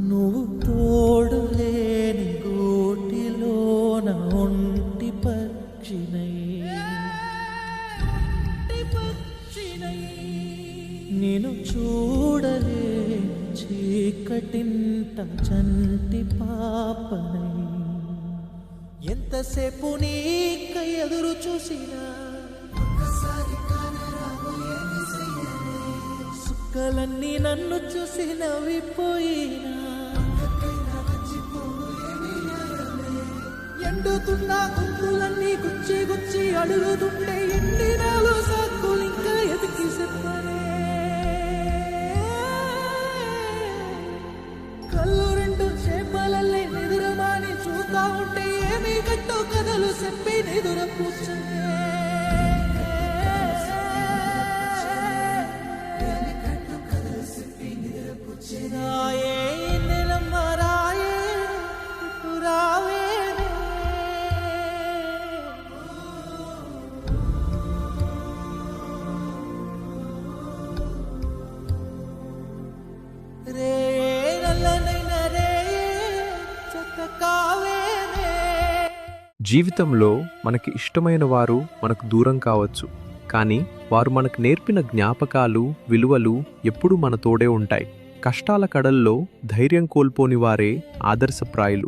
నువ్వు తోడులేని గూటిలోన ఒంటి పక్షినై నేను చూడలే చీకటింట చంటి పాపనై ఎంతసేపు నీకై ఎదురు చూసినా సుక్కలన్నీ నన్ను చూసి నవ్విపోయినా ఎండుతున్న గుంపులన్నీ గుచ్చి గుచ్చి అడుగుతుంటే ఎన్ని నాలు సాక్కులు ఇంకా ఎతికి చెప్పనే కళ్ళు రెండు చేపలల్లే నిదురమాని చూస్తా ఉంటే ఏమీ గట్టు కథలు చెప్పి నిదుర కూర్చునే జీవితంలో మనకి ఇష్టమైన వారు మనకు దూరం కావచ్చు, కానీ వారు మనకు నేర్పిన జ్ఞాపకాలు, విలువలు ఎప్పుడూ మన తోడే ఉంటాయి. కష్టాల కడల్లో ధైర్యం కోల్పోని వారే ఆదర్శప్రాయులు.